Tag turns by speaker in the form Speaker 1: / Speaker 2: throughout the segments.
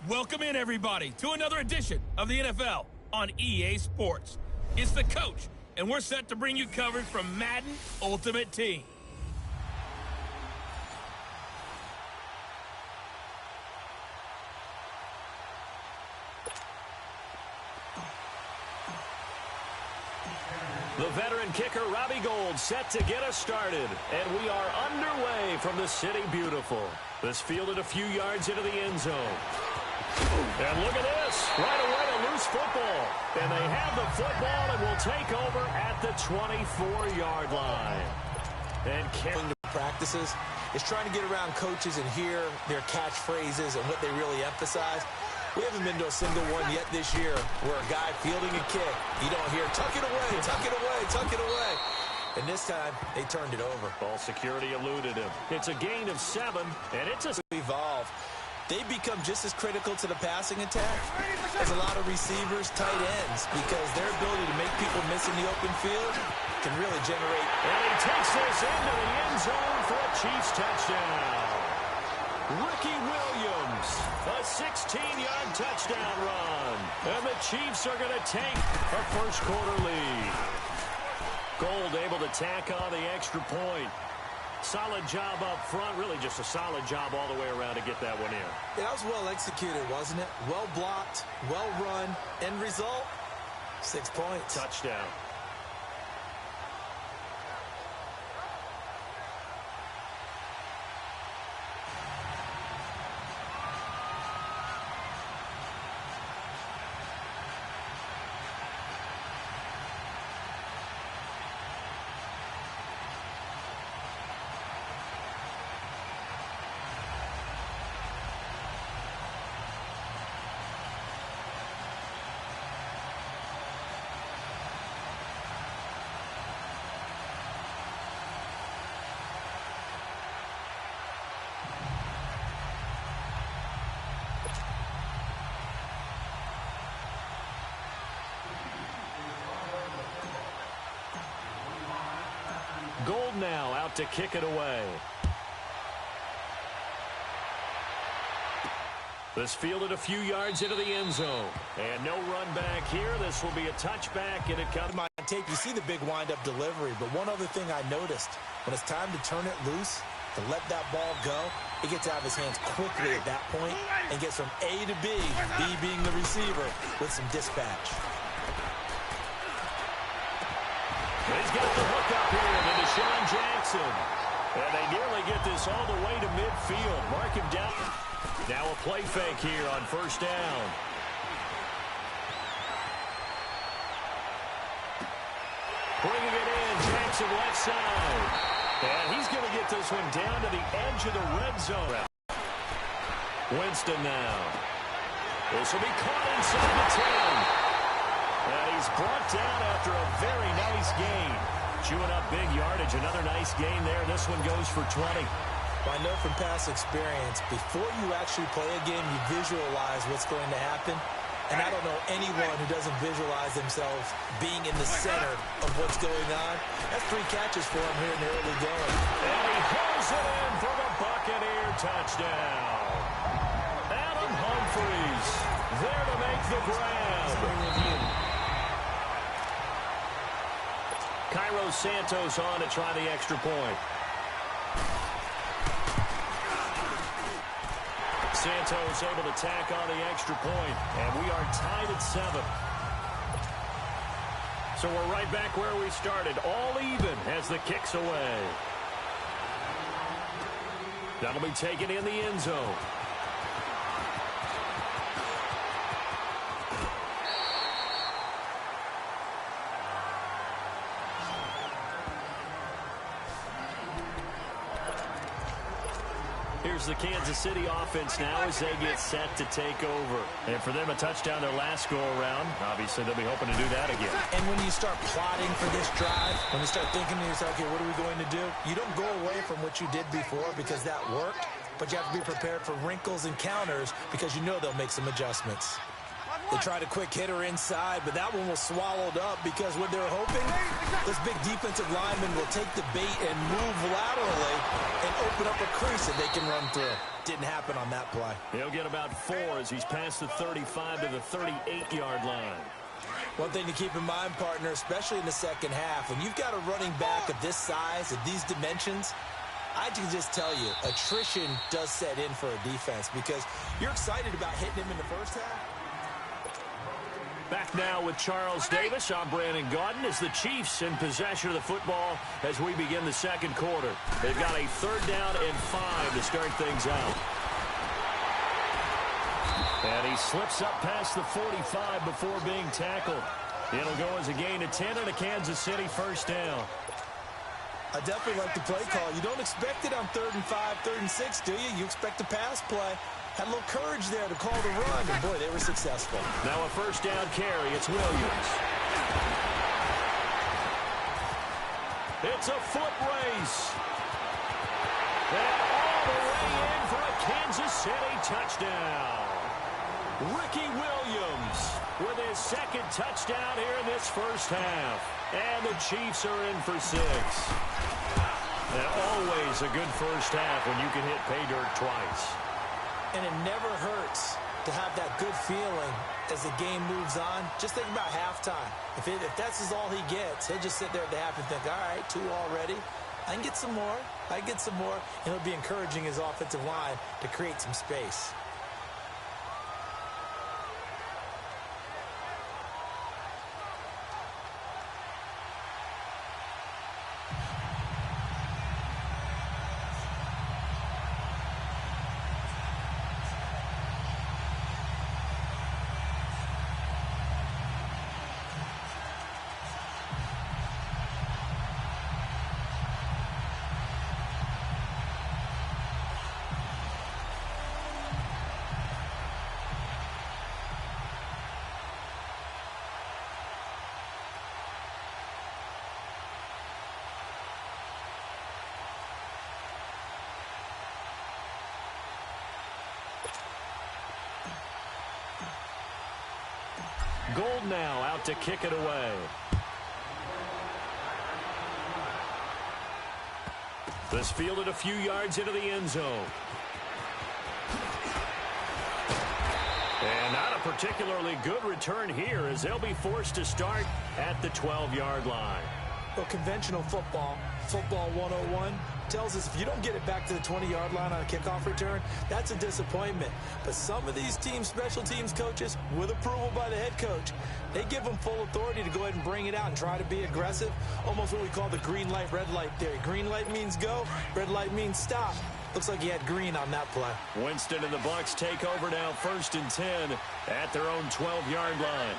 Speaker 1: Welcome in, everybody, to another edition of the NFL on EA Sports. It's the coach, and we're set to bring you coverage from Madden Ultimate Team.
Speaker 2: The veteran kicker, Robbie Gould, set to get us started. And we are underway from the City Beautiful. This fielded a few yards into the end zone. And look at this. Right away, a loose football. And they have the football and will take over at the 24-yard line. And
Speaker 3: practices is trying to get around coaches and hear their catchphrases and what they really emphasize. We haven't been to a single one yet this year where a guy fielding a kick, you don't hear, tuck it away, tuck it away, tuck it away. And this time, they turned it over.
Speaker 2: Ball security eluded him. It's a gain of 7, and it's a
Speaker 3: evolve. They become just as critical to the passing attack as a lot of receivers, tight ends, because their ability to make people miss in the open field can really generate.
Speaker 2: And he takes this into the end zone for a Chiefs touchdown. Ricky Williams, a 16-yard touchdown run. And the Chiefs are going to take a first-quarter lead. Gould able to tack on the extra point. Solid job up front. Really just a solid job all the way around to get that one in.
Speaker 3: Yeah, that was well executed, wasn't it? Well blocked, well run. End result, 6 points.
Speaker 2: Touchdown. Gould now out to kick it away. This fielded a few yards into the end zone. And no run back here. This will be a touchback, and it comes.
Speaker 3: My tape, you see the big wind-up delivery, but one other thing I noticed, when it's time to turn it loose, to let that ball go, it gets out of his hands quickly at that point and gets from A to B, B being the receiver, with some dispatch.
Speaker 2: He's got the hook up here to Deshaun Jackson. And they nearly get this all the way to midfield. Mark him down. Now a play fake here on first down. Bringing it in, Jackson left side. And he's going to get this one down to the edge of the red zone. Winston now. This will be caught inside the 10. And he's brought down after a very nice gain. Chewing up big yardage. Another nice gain there. This one goes for 20.
Speaker 3: Well, I know from past experience, before you actually play a game, you visualize what's going to happen. And I don't know anyone who doesn't visualize themselves being in the center of what's going on. That's 3 catches for him here in the early going.
Speaker 2: And he pulls it in for the Buccaneer touchdown. Adam Humphries there to make the grab. Cairo Santos on to try the extra point. Santos able to tack on the extra point, and we are tied at 7. So we're right back where we started, all even as the kick's away. That'll be taken in the end zone. Here's the Kansas City offense now as they get set to take over. And for them, a touchdown their last go-around. Obviously, they'll be hoping to do that again.
Speaker 3: And when you start plotting for this drive, when you start thinking to yourself, okay, what are we going to do? You don't go away from what you did before because that worked, but you have to be prepared for wrinkles and counters because you know they'll make some adjustments. They tried a quick hitter inside, but that one was swallowed up because what they're hoping, this big defensive lineman will take the bait and move laterally and open up a crease that they can run through. Didn't happen on that play.
Speaker 2: He'll get about 4 as he's past the 35 to the 38-yard line.
Speaker 3: One thing to keep in mind, partner, especially in the second half, when you've got a running back of this size, of these dimensions, I can just tell you, attrition does set in for a defense because you're excited about hitting him in the first half.
Speaker 2: Back now with Charles Davis. I'm Brandon Gaudin as the Chiefs in possession of the football as we begin the second quarter. They've got a 3rd down and 5 to start things out. And he slips up past the 45 before being tackled. It'll go as a gain of 10 and a Kansas City first down.
Speaker 3: I definitely like the play call. You don't expect it on 3rd and 5, 3rd and 6, do you? You expect a pass play. Had a little courage there to call the run, and boy, they were successful.
Speaker 2: Now a first down carry. It's Williams. It's a foot race. And all the way in for a Kansas City touchdown. Ricky Williams with his 2nd touchdown here in this first half. And the Chiefs are in for 6. And always a good first half when you can hit pay dirt twice.
Speaker 3: And it never hurts to have that good feeling as the game moves on. Just think about halftime. If that's all he gets, he'll just sit there at the half and think, all right, 2 already. I can get some more. I can get some more. And it'll be encouraging his offensive line to create some space.
Speaker 2: Gold now out to kick it away. This fielded a few yards into the end zone. And not a particularly good return here as they'll be forced to start at the 12-yard line.
Speaker 3: Well, conventional football 101, tells us if you don't get it back to the 20-yard line on a kickoff return, that's a disappointment. But some of these teams, special teams coaches, with approval by the head coach, they give them full authority to go ahead and bring it out and try to be aggressive. Almost what we call the green light, red light theory. Green light means go, red light means stop. Looks like he had green on that play.
Speaker 2: Winston and the Bucs take over now, 1st and 10 at their own 12-yard line.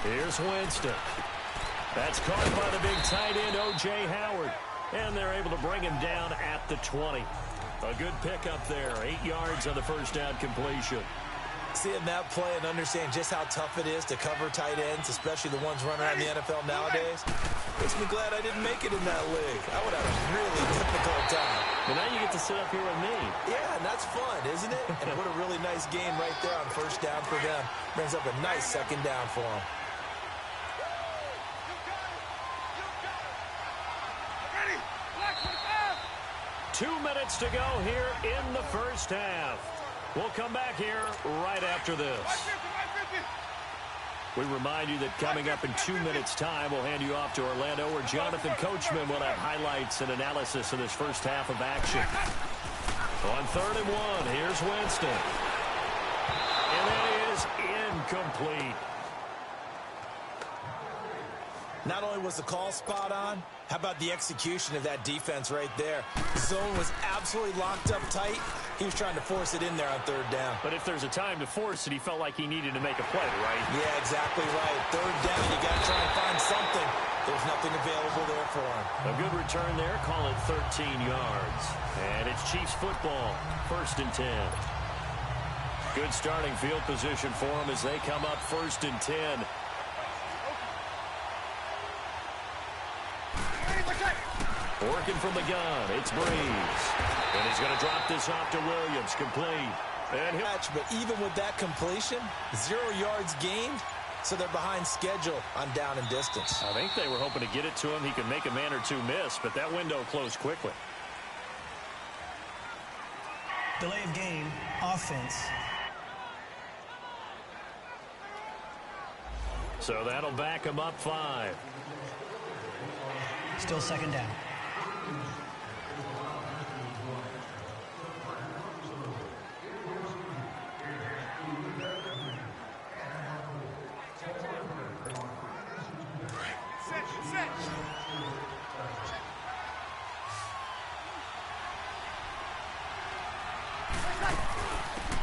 Speaker 2: Here's Winston. That's caught by the big tight end, O.J. Howard. And they're able to bring him down at the 20. A good pickup there. 8 yards on the first down completion.
Speaker 3: Seeing that play and understand just how tough it is to cover tight ends, especially the ones running around the NFL nowadays, makes me glad I didn't make it in that league. I would have a really difficult time.
Speaker 2: But now you get to sit up here with me.
Speaker 3: Yeah, and that's fun, isn't it? And what a really nice game right there on first down for them. Brings up a nice 2nd down for them.
Speaker 2: 2 minutes to go here in the first half. We'll come back here right after this. We remind you that coming up in 2 minutes' time, we'll hand you off to Orlando, where Jonathan Coachman will have highlights and analysis of this first half of action. On 3rd and 1, here's Winston. And that is incomplete.
Speaker 3: Not only was the call spot on, how about the execution of that defense right there? Zone was absolutely locked up tight. He was trying to force it in there on 3rd down.
Speaker 2: But if there's a time to force it, he felt like he needed to make a play, right?
Speaker 3: Yeah, exactly right. 3rd down, you got to try and find something. There's nothing available there for him.
Speaker 2: A good return there, call it 13 yards. And it's Chiefs football, 1st and 10. Good starting field position for them as they come up 1st and 10. Working from the gun, it's Breeze. And he's going to drop this off to Williams, complete. And
Speaker 3: but even with that completion, 0 yards gained, so they're behind schedule on down and distance.
Speaker 2: I think they were hoping to get it to him. He could make a man or two miss, but that window closed quickly.
Speaker 4: Delay of game, offense.
Speaker 2: So that'll back him up 5.
Speaker 4: Still second down.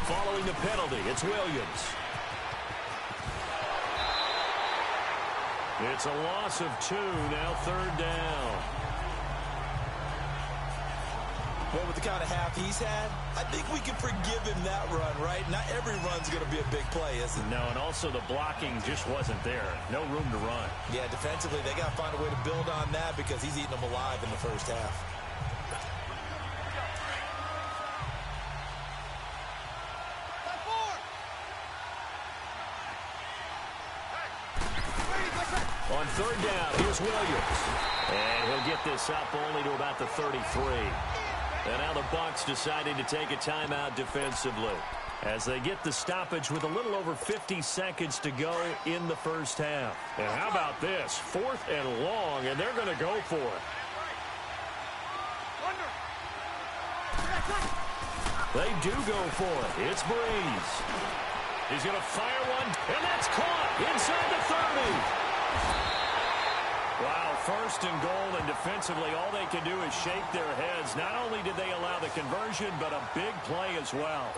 Speaker 2: Following the penalty, it's Williams. It's a loss of 2, now 3rd down.
Speaker 3: Well, with the kind of half he's had, I think we can forgive him that run, right? Not every run's going to be a big play, is it?
Speaker 2: No, and also the blocking just wasn't there. No room to run.
Speaker 3: Yeah, defensively, they got to find a way to build on that because he's eating them alive in the first half.
Speaker 2: On 3rd down, here's Williams. And he'll get this up only to about the 33. And now the Bucs deciding to take a timeout defensively as they get the stoppage with a little over 50 seconds to go in the first half. And how about this? 4th and long, and they're going to go for it. They do go for it. It's Breeze. He's going to fire one, and that's caught inside the 30. Wow, 1st and goal, and defensively all they can do is shake their heads. Not only did they allow the conversion, but a big play as well.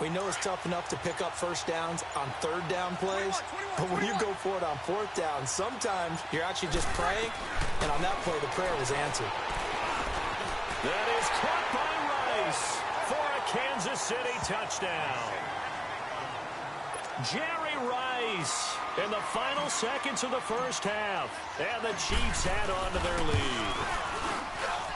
Speaker 3: We know it's tough enough to pick up first downs on 3rd down plays, but when you go for it on 4th down, sometimes you're actually just praying, and on that play, the prayer was answered.
Speaker 2: That is caught by Rice for a Kansas City touchdown. Jerry Rice in the final seconds of the first half. And the Chiefs add on to their lead.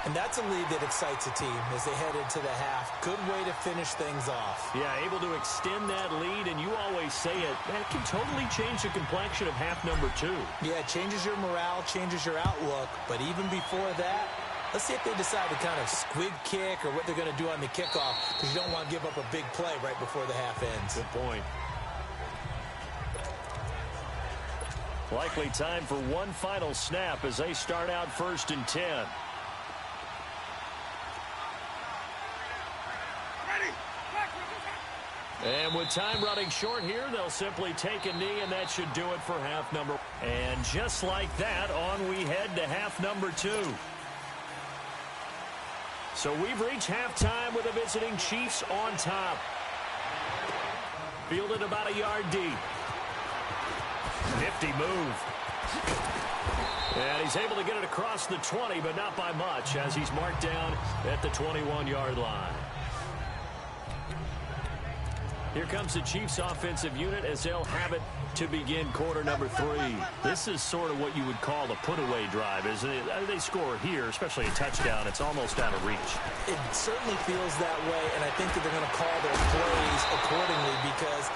Speaker 3: And that's a lead that excites a team as they head into the half. Good way to finish things off.
Speaker 2: Yeah, able to extend that lead, and you always say it, that can totally change the complexion of half number 2.
Speaker 3: Yeah, it changes your morale, changes your outlook. But even before that, let's see if they decide to kind of squib kick or what they're going to do on the kickoff, because you don't want to give up a big play right before the half ends.
Speaker 2: Good point. Likely time for one final snap as they start out 1st and 10. And with time running short here, they'll simply take a knee, and that should do it for half number. And just like that, on we head to half number 2. So we've reached halftime with the visiting Chiefs on top. Fielded about a yard deep. Nifty move. And he's able to get it across the 20, but not by much, as he's marked down at the 21-yard line. Here comes the Chiefs offensive unit as they'll have it to begin quarter number 3. This is sort of what you would call the put-away drive, isn't it? They score here, especially a touchdown. It's almost out of reach.
Speaker 3: It certainly feels that way, and I think that they're going to call their plays accordingly, because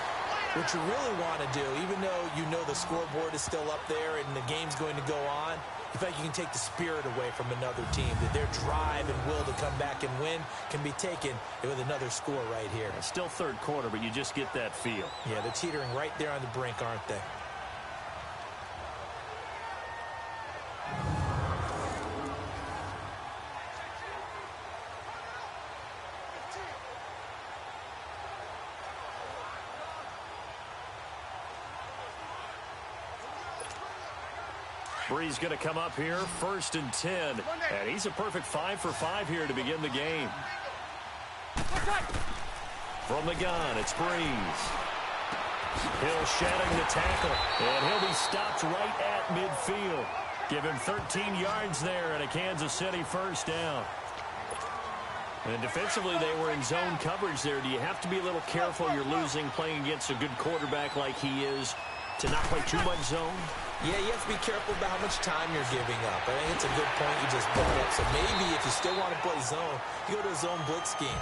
Speaker 3: what you really want to do, even though you know the scoreboard is still up there and the game's going to go on, in fact, you can take the spirit away from another team, that their drive and will to come back and win can be taken with another score right here.
Speaker 2: It's still 3rd quarter, but you just get that feel.
Speaker 3: Yeah, they're teetering right there on the brink, aren't they?
Speaker 2: Breeze going to come up here, 1st and 10. And he's a perfect 5 for 5 here to begin the game. From the gun, it's Breeze. Hill shedding the tackle, and he'll be stopped right at midfield. Give him 13 yards there and a Kansas City 1st down. And defensively, they were in zone coverage there. Do you have to be a little careful? You're losing, playing against a good quarterback like he is, to not play too much zone?
Speaker 3: Yeah, you have to be careful about how much time you're giving up. I think it's a good point you just brought up. So maybe if you still want to play zone, you go to a zone blitz scheme.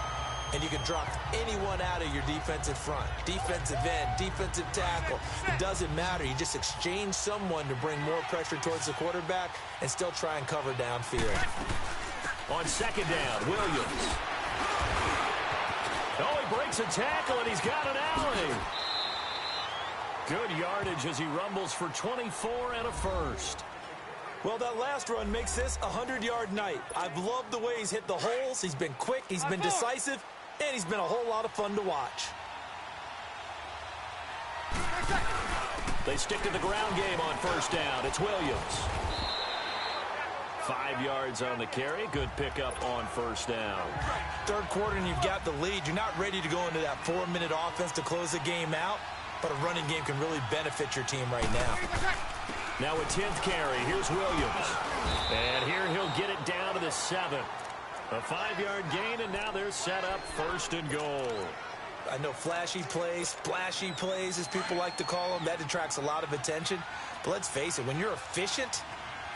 Speaker 3: and you can drop anyone out of your defensive front. Defensive end, defensive tackle. It doesn't matter. You just exchange someone to bring more pressure towards the quarterback and still try and cover downfield.
Speaker 2: On second down, Williams. Oh, he breaks a tackle, and he's got an alley. Good yardage as he rumbles for 24 and a first.
Speaker 3: Well, that last run makes this a 100-yard night. I've loved the way he's hit the holes. He's been quick, he's been decisive, and he's been a whole lot of fun to watch.
Speaker 2: They stick to the ground game on first down. It's Williams. 5 yards on the carry. Good pickup on first down.
Speaker 3: Third quarter and you've got the lead. You're not ready to go into that 4-minute offense to close the game out, but a running game can really benefit your team right now.
Speaker 2: Now a 10th carry. Here's Williams. And here he'll get it down to the 7th. A 5-yard gain, and now they're set up first and goal.
Speaker 3: I know flashy plays, splashy plays, as people like to call them, that attracts a lot of attention. But let's face it, when you're efficient,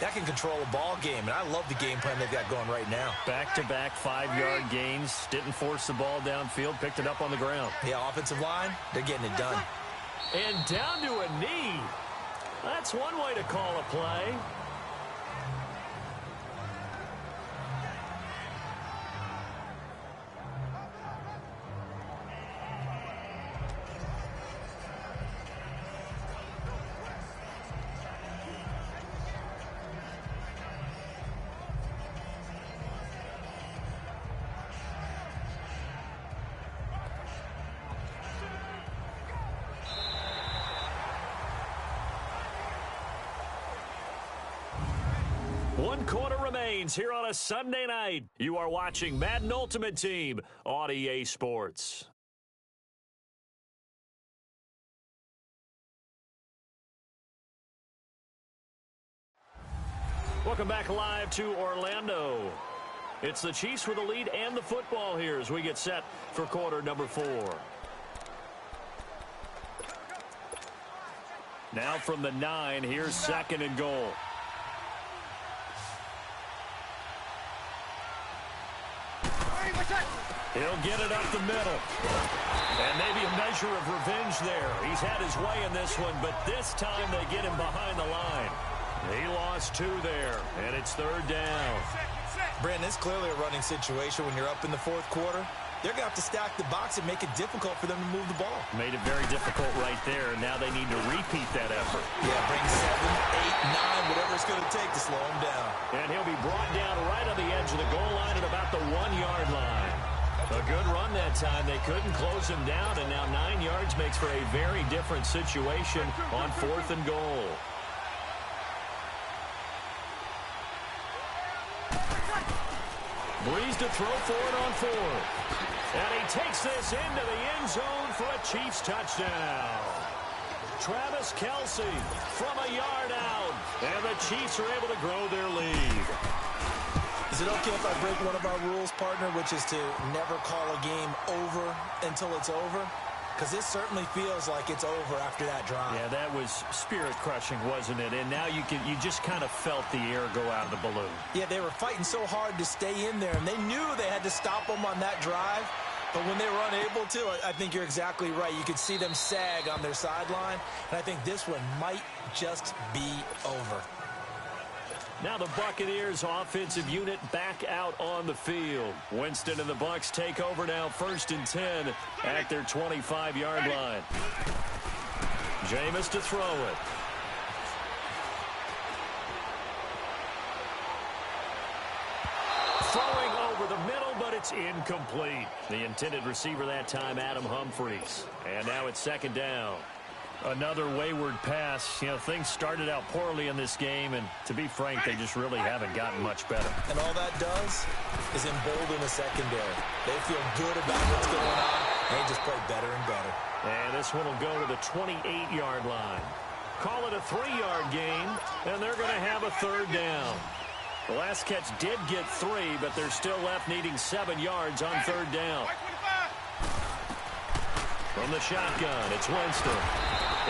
Speaker 3: that can control a ball game, and I love the game plan they've got going right now.
Speaker 2: Back-to-back 5-yard gains. Didn't force the ball downfield. Picked it up on the ground.
Speaker 3: Yeah, offensive line, they're getting it done.
Speaker 2: And down to a knee. That's one way to call a play. One quarter remains here on a Sunday night. You are watching Madden Ultimate Team on EA Sports. Welcome back live to Orlando. It's the Chiefs with the lead and the football here as we get set for quarter number 4. Now from the 9, here's second and goal. He'll get it up the middle. And maybe a measure of revenge there. He's had his way in this one, but this time they get him behind the line. He lost 2 there, and it's third down.
Speaker 3: Brandon, it's clearly a running situation when you're up in the fourth quarter. They're going to have to stack the box and make it difficult for them to move the ball.
Speaker 2: Made it very difficult right there. Now they need to repeat that effort.
Speaker 3: Yeah, bring 7, 8, 9, whatever it's going to take to slow him down.
Speaker 2: And he'll be brought down right on the edge of the goal line at about the 1-yard line. A good run that time. They couldn't close him down, and now 9 yards makes for a very different situation on fourth and goal. Breeze to throw for it on 4th. And he takes this into the end zone for a Chiefs touchdown. Travis Kelce from a yard out. And the Chiefs are able to grow their lead.
Speaker 3: Is it okay if I break one of our rules, partner, which is to never call a game over until it's over? Because this certainly feels like it's over after that drive.
Speaker 2: Yeah, that was spirit-crushing, wasn't it? And now you just kind of felt the air go out of the balloon.
Speaker 3: Yeah, they were fighting so hard to stay in there, and they knew they had to stop them on that drive. But when they were unable to, I think you're exactly right. You could see them sag on their sideline, and I think this one might just be over.
Speaker 2: Now the Buccaneers offensive unit back out on the field. Winston and the Bucs take over now, 1st and 10 at their 25-yard line. Jameis to throw it. Throwing over the middle, but it's incomplete. The intended receiver that time, Adam Humphries. And now it's 2nd down. Another wayward pass. You know, things started out poorly in this game, and to be frank, they just really haven't gotten much better.
Speaker 3: And all that does is embolden the secondary. They feel good about what's going on, and they just play better and better.
Speaker 2: And this one will go to the 28-yard line. Call it a 3-yard gain, and they're going to have a 3rd down. The last catch did get 3, but they're still left needing 7 yards on 3rd down. From the shotgun, it's Winston.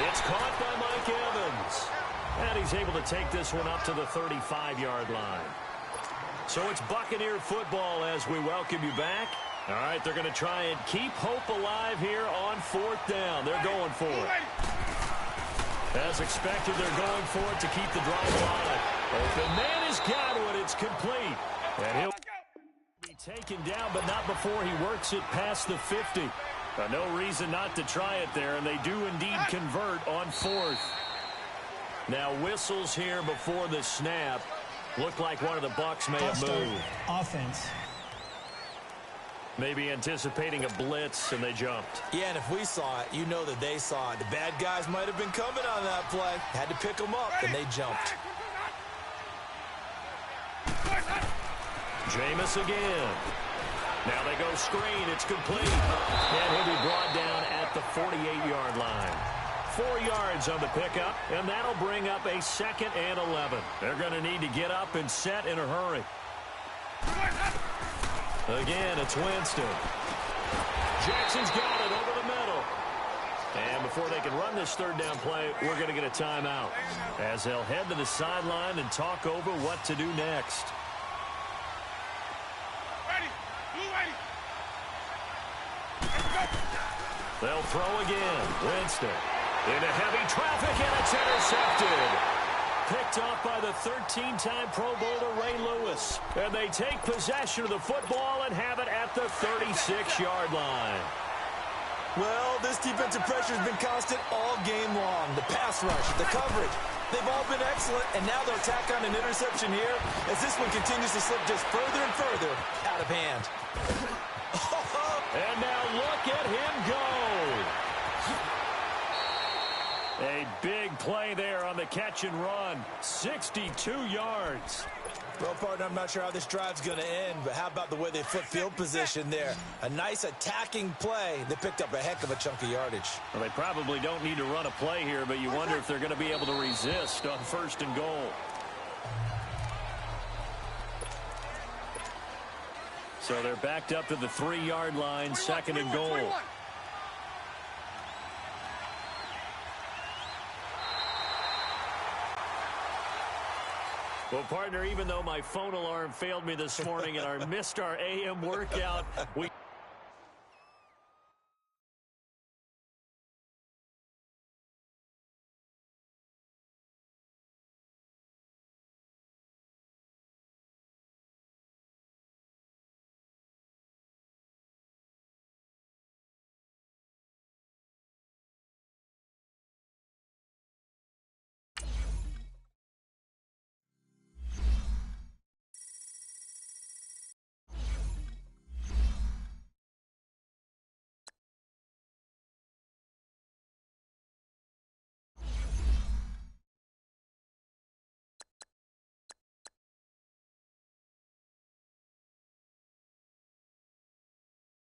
Speaker 2: It's caught by Mike Evans. And he's able to take this one up to the 35-yard line. So it's Buccaneer football as we welcome you back. All right, they're going to try and keep hope alive here on 4th down. They're going for it. As expected, they're going for it to keep the drive alive. Open man has got it. It's complete. And he'll be taken down, but not before he works it past the 50. No reason not to try it there, and they do indeed convert on 4th. Now whistles here before the snap. Looked like one of the Bucs may have moved.
Speaker 4: Offense.
Speaker 2: Maybe anticipating a blitz, and they jumped.
Speaker 3: Yeah, and if we saw it, you know that they saw it. The bad guys might have been coming on that play. Had to pick them up, and they jumped.
Speaker 2: Jameis again. Now they go screen. It's complete. And he'll be brought down at the 48-yard line. 4 yards on the pickup, and that'll bring up a 2nd and 11. They're going to need to get up and set in a hurry. Again, it's Winston. Jackson's got it over the middle. And before they can run this 3rd down play, we're going to get a timeout, as they'll head to the sideline and talk over what to do next. They'll throw again. Winston into heavy traffic, and it's intercepted. Picked off by the 13-time Pro Bowler Ray Lewis. And they take possession of the football and have it at the 36-yard line.
Speaker 3: Well, this defensive pressure has been constant all game long. The pass rush, the coverage, they've all been excellent, and now they'll tack on an interception here as this one continues to slip just further and further out of hand.
Speaker 2: And now look at him go. A big play there on the catch and run. 62 yards.
Speaker 3: Well, partner, I'm not sure how this drive's going to end, but how about the way they flip field position there? A nice attacking play. They picked up a heck of a chunk of yardage.
Speaker 2: Well, they probably don't need to run a play here, but you wonder if they're going to be able to resist on 1st and goal. So they're backed up to the 3-yard line, 2nd and goal. Well, partner, even though my phone alarm failed me this morning and I missed our AM workout, we